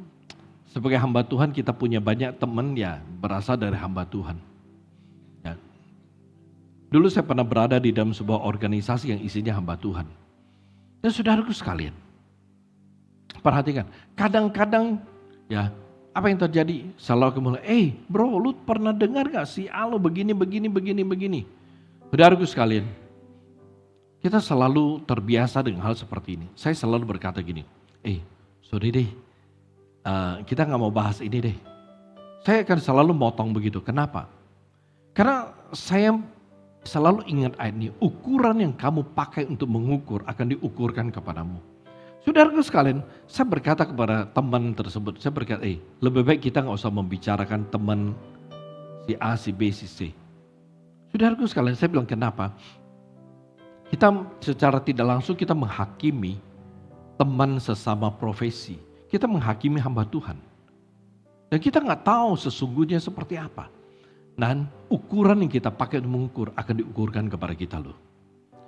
sebagai hamba Tuhan kita punya banyak teman berasal dari hamba Tuhan. Dulu saya pernah berada di dalam sebuah organisasi yang isinya hamba Tuhan. Dan saudaraku sekalian, perhatikan, kadang-kadang apa yang terjadi? Selalu aku mulai, bro, lu pernah dengar gak si Alo begini. Saudaraku sekalian, kita selalu terbiasa dengan hal seperti ini. Saya selalu berkata gini, sorry deh, kita gak mau bahas ini deh. Saya akan selalu motong begitu. Kenapa? Karena saya selalu ingat ayat ini, ukuran yang kamu pakai untuk mengukur akan diukurkan kepadamu. Saudaraku sekalian, saya berkata kepada teman tersebut, saya berkata, lebih baik kita gak usah membicarakan teman si A, si B, si C. Saudaraku sekalian, saya bilang kenapa? Kita secara tidak langsung kita menghakimi teman sesama profesi. Kita menghakimi hamba Tuhan. Dan kita gak tahu sesungguhnya seperti apa. Dan ukuran yang kita pakai untuk mengukur akan diukurkan kepada kita loh.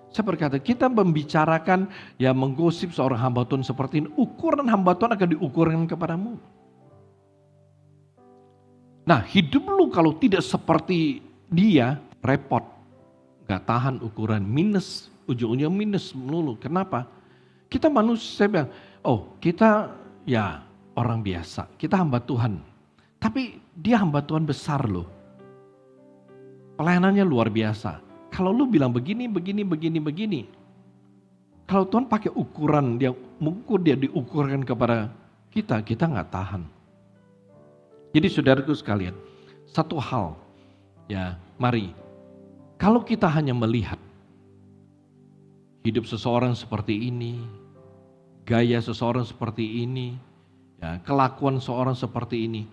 Saya berkata, kita membicarakan menggosip seorang hamba Tuhan seperti ini, ukuran hamba Tuhan akan diukurkan kepadamu. Nah, hidup lu kalau tidak seperti dia, repot. Gak tahan ukuran minus, ujung-ujungnya minus melulu. Kenapa? Kita manusia, saya bilang, oh kita ya orang biasa, kita hamba Tuhan. Tapi dia hamba Tuhan besar loh. Pelayanannya luar biasa. Kalau lu bilang begini. Kalau Tuhan pakai ukuran, dia mengukur, dia diukurkan kepada kita gak tahan. Jadi saudaraku sekalian, satu hal, ya mari, kalau kita hanya melihat hidup seseorang seperti ini, gaya seseorang seperti ini, ya, kelakuan seseorang seperti ini,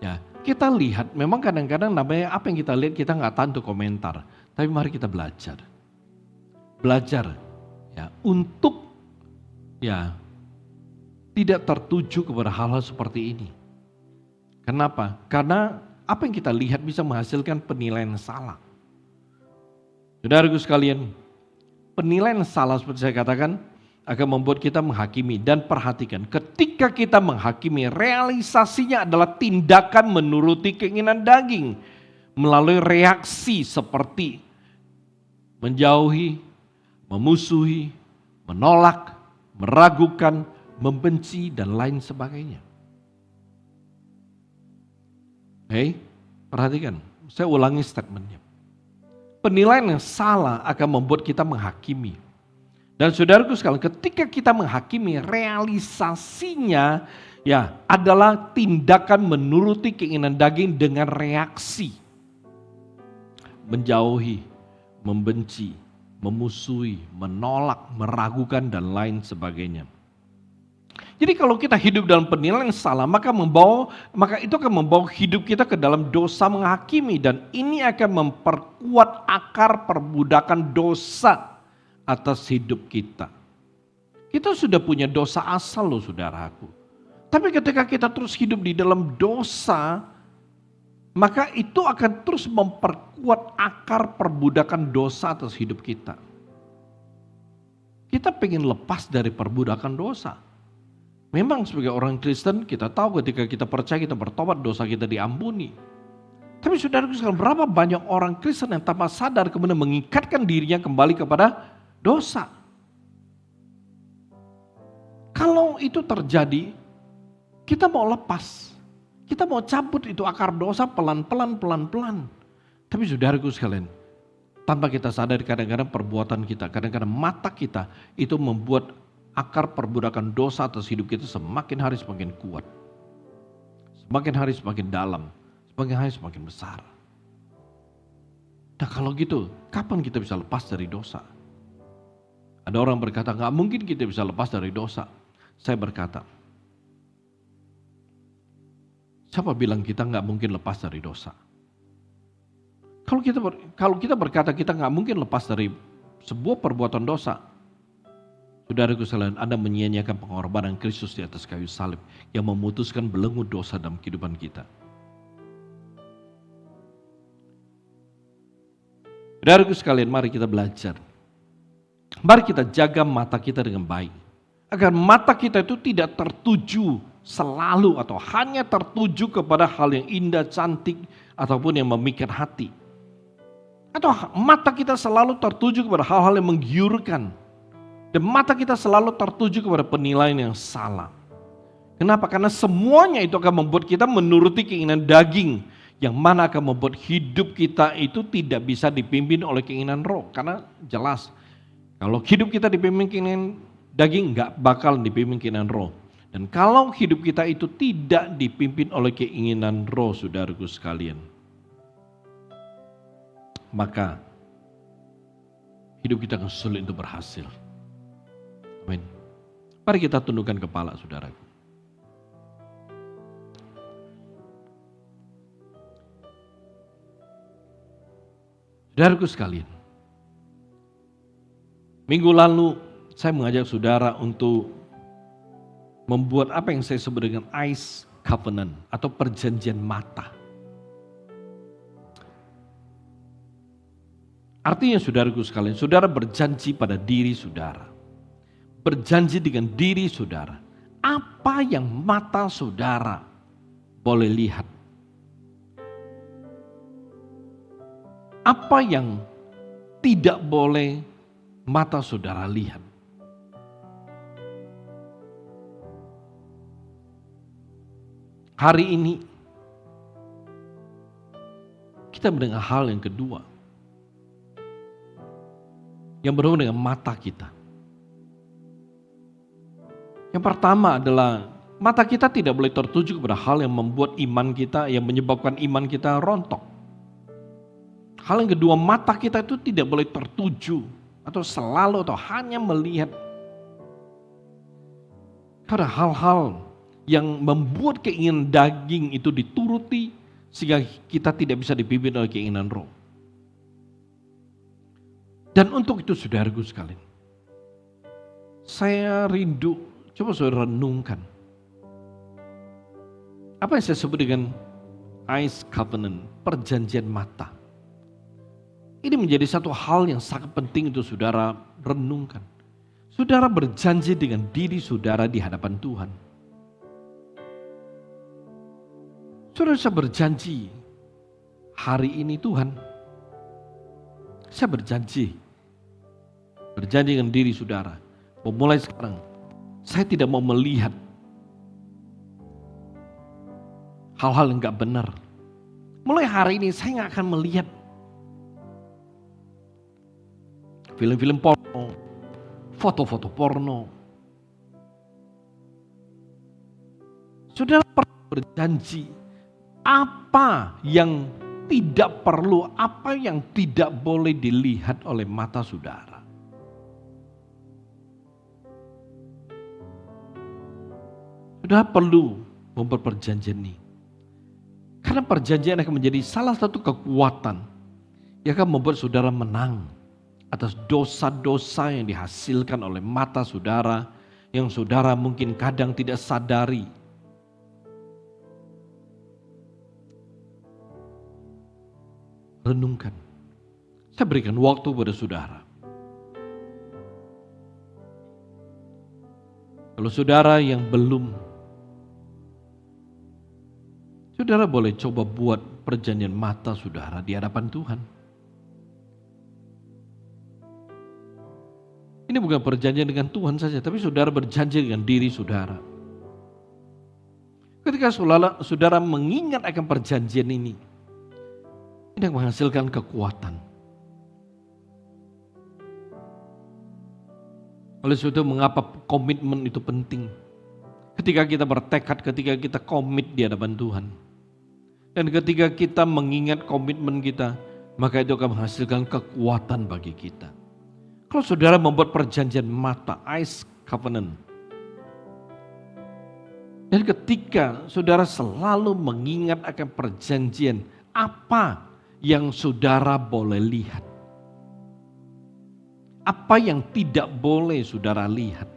ya kita lihat, memang kadang-kadang namanya apa yang kita lihat kita nggak tahu untuk komentar, tapi mari kita belajar, ya untuk ya tidak tertuju kepada hal-hal seperti ini. Kenapa? Karena apa yang kita lihat bisa menghasilkan penilaian salah. Saudaraku sekalian, penilaian salah seperti saya katakan akan membuat kita menghakimi. Dan perhatikan, ketika kita menghakimi, realisasinya adalah tindakan menuruti keinginan daging. Melalui reaksi seperti menjauhi, memusuhi, menolak, meragukan, membenci, dan lain sebagainya. Perhatikan, saya ulangi statementnya. Penilaian yang salah akan membuat kita menghakimi. Dan saudaraku sekalian, ketika kita menghakimi, realisasinya ya adalah tindakan menuruti keinginan daging dengan reaksi. Menjauhi, membenci, memusuhi, menolak, meragukan, dan lain sebagainya. Jadi kalau kita hidup dalam penilaian yang salah, maka itu akan membawa hidup kita ke dalam dosa menghakimi, dan ini akan memperkuat akar perbudakan dosa atas hidup kita. Kita sudah punya dosa asal loh saudaraku. Tapi ketika kita terus hidup di dalam dosa, maka itu akan terus memperkuat akar perbudakan dosa atas hidup kita. Kita pengen lepas dari perbudakan dosa. Memang sebagai orang Kristen kita tahu ketika kita percaya, kita bertobat, dosa kita diampuni. Tapi saudaraku sekalian, berapa banyak orang Kristen yang tanpa sadar kemudian mengikatkan dirinya kembali kepada dosa. Kalau itu terjadi, kita mau lepas. Kita mau cabut itu akar dosa pelan-pelan. Tapi saudaraku sekalian, tanpa kita sadar kadang-kadang perbuatan kita, kadang-kadang mata kita itu membuat akar perbudakan dosa atas hidup kita semakin hari semakin kuat. Semakin hari semakin dalam, semakin hari semakin besar. Nah kalau gitu, kapan kita bisa lepas dari dosa? Ada orang berkata, gak mungkin kita bisa lepas dari dosa. Saya berkata, siapa bilang kita gak mungkin lepas dari dosa? Kalau kita berkata kita gak mungkin lepas dari sebuah perbuatan dosa, saudaraku sekalian, Anda menyia-nyiakan pengorbanan Kristus di atas kayu salib yang memutuskan belenggu dosa dalam kehidupan kita. Saudaraku sekalian, mari kita belajar. Mari kita jaga mata kita dengan baik. Agar mata kita itu tidak tertuju selalu atau hanya tertuju kepada hal yang indah, cantik, ataupun yang memikat hati. Atau mata kita selalu tertuju kepada hal-hal yang menggiurkan. Dan mata kita selalu tertuju kepada penilaian yang salah. Kenapa? Karena semuanya itu akan membuat kita menuruti keinginan daging. Yang mana akan membuat hidup kita itu tidak bisa dipimpin oleh keinginan roh. Karena jelas, kalau hidup kita dipimpin keinginan daging, gak bakal dipimpin keinginan roh. Dan kalau hidup kita itu tidak dipimpin oleh keinginan roh, saudaraku sekalian, maka hidup kita akan sulit untuk berhasil. Amin. Mari kita tundukkan kepala, saudaraku. Saudaraku sekalian, minggu lalu saya mengajak saudara untuk membuat apa yang saya sebut dengan eyes covenant atau perjanjian mata. Artinya saudaraku sekalian, saudara berjanji pada diri saudara. Berjanji dengan diri saudara, apa yang mata saudara boleh lihat, Apa yang tidak boleh mata saudara lihat? Hari ini kita mendengar hal yang kedua yang berhubungan dengan mata kita. Yang pertama adalah mata kita tidak boleh tertuju kepada hal yang membuat iman kita, yang menyebabkan iman kita rontok. Hal yang kedua, mata kita itu tidak boleh tertuju atau selalu atau hanya melihat pada hal-hal yang membuat keinginan daging itu dituruti sehingga kita tidak bisa dipimpin oleh keinginan roh. Dan untuk itu saudaraku sekalian, saya rindu, coba saudara renungkan. Apa yang saya sebut dengan eyes covenant, perjanjian mata. Ini menjadi satu hal yang sangat penting untuk saudara renungkan. Saudara berjanji dengan diri saudara di hadapan Tuhan. Saudara bisa berjanji, hari ini Tuhan, saya berjanji dengan diri saudara, mulai sekarang saya tidak mau melihat hal-hal yang gak benar. Mulai hari ini saya gak akan melihat film-film porno, foto-foto porno. Saudara pernah berjanji apa yang tidak perlu, apa yang tidak boleh dilihat oleh mata saudara. Saudara perlu membuat perjanjian ini. Karena perjanjian akan menjadi salah satu kekuatan yang akan membuat saudara menang atas dosa-dosa yang dihasilkan oleh mata saudara, yang saudara mungkin kadang tidak sadari. Renungkan. Saya berikan waktu pada saudara. Kalau saudara yang belum, saudara boleh coba buat perjanjian mata saudara di hadapan Tuhan. Ini bukan perjanjian dengan Tuhan saja, tapi saudara berjanji dengan diri saudara. Ketika saudara mengingat akan perjanjian ini menghasilkan kekuatan. Oleh sebab itu mengapa komitmen itu penting. Ketika kita bertekad, ketika kita komit di hadapan Tuhan. Dan ketika kita mengingat komitmen kita, maka itu akan menghasilkan kekuatan bagi kita. Kalau saudara membuat perjanjian mata, eyes covenant. Dan ketika saudara selalu mengingat akan perjanjian, apa yang saudara boleh lihat? Apa yang tidak boleh saudara lihat?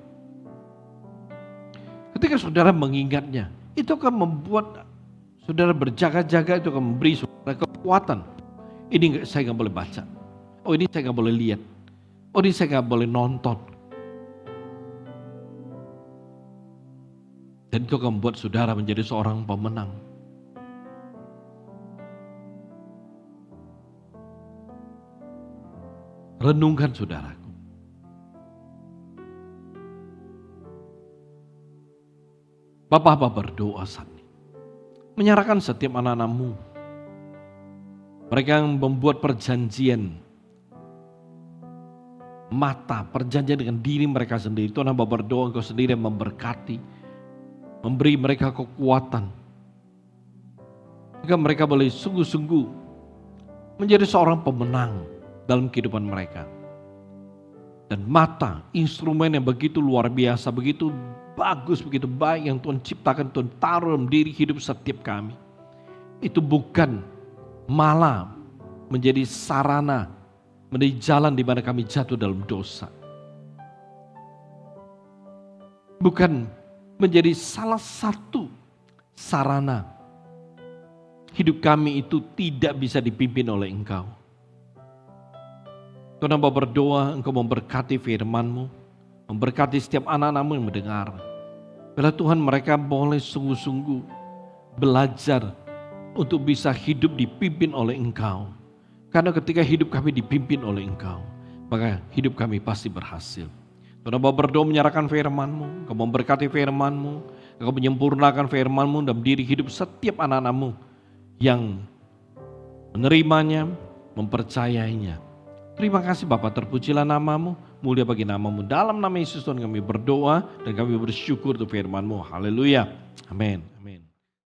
Ketika saudara mengingatnya, itu akan membuat saudara berjaga-jaga, itu akan memberi saudara kekuatan. Ini saya nggak boleh baca. Oh, ini saya nggak boleh lihat. Oh, ini saya nggak boleh nonton. Dan itu akan membuat saudara menjadi seorang pemenang. Renungkan saudaraku. Bapak-bapak berdoa saat ini. Menyerahkan setiap anak-anakmu. Mereka yang membuat perjanjian mata, perjanjian dengan diri mereka sendiri. Tuhan, hamba berdoa Engkau sendiri yang memberkati, memberi mereka kekuatan. Agar mereka boleh sungguh-sungguh menjadi seorang pemenang dalam kehidupan mereka. Dan mata, instrumen yang begitu luar biasa, begitu bagus, begitu baik yang Tuhan ciptakan, Tuhan taruh dalam diri hidup setiap kami. Itu bukan malah menjadi sarana, menjadi jalan di mana kami jatuh dalam dosa. Bukan menjadi salah satu sarana hidup kami itu tidak bisa dipimpin oleh Engkau. Tuhan, hamba berdoa Engkau memberkati firman-Mu, memberkati setiap anak-anak-Mu yang mendengar. Bila Tuhan mereka boleh sungguh-sungguh belajar untuk bisa hidup dipimpin oleh Engkau. Karena ketika hidup kami dipimpin oleh Engkau, maka hidup kami pasti berhasil. Tuhan, Bapa berdoa menyerahkan firman-Mu, Engkau memberkati firman-Mu, Engkau menyempurnakan firman-Mu dalam diri hidup setiap anak-anak-Mu yang menerimanya, mempercayainya. Terima kasih Bapa, terpujilah nama-Mu, mulia bagi nama-Mu. Dalam nama Yesus Tuhan kami berdoa dan kami bersyukur untuk firman-Mu. Haleluya. Amin. Amin.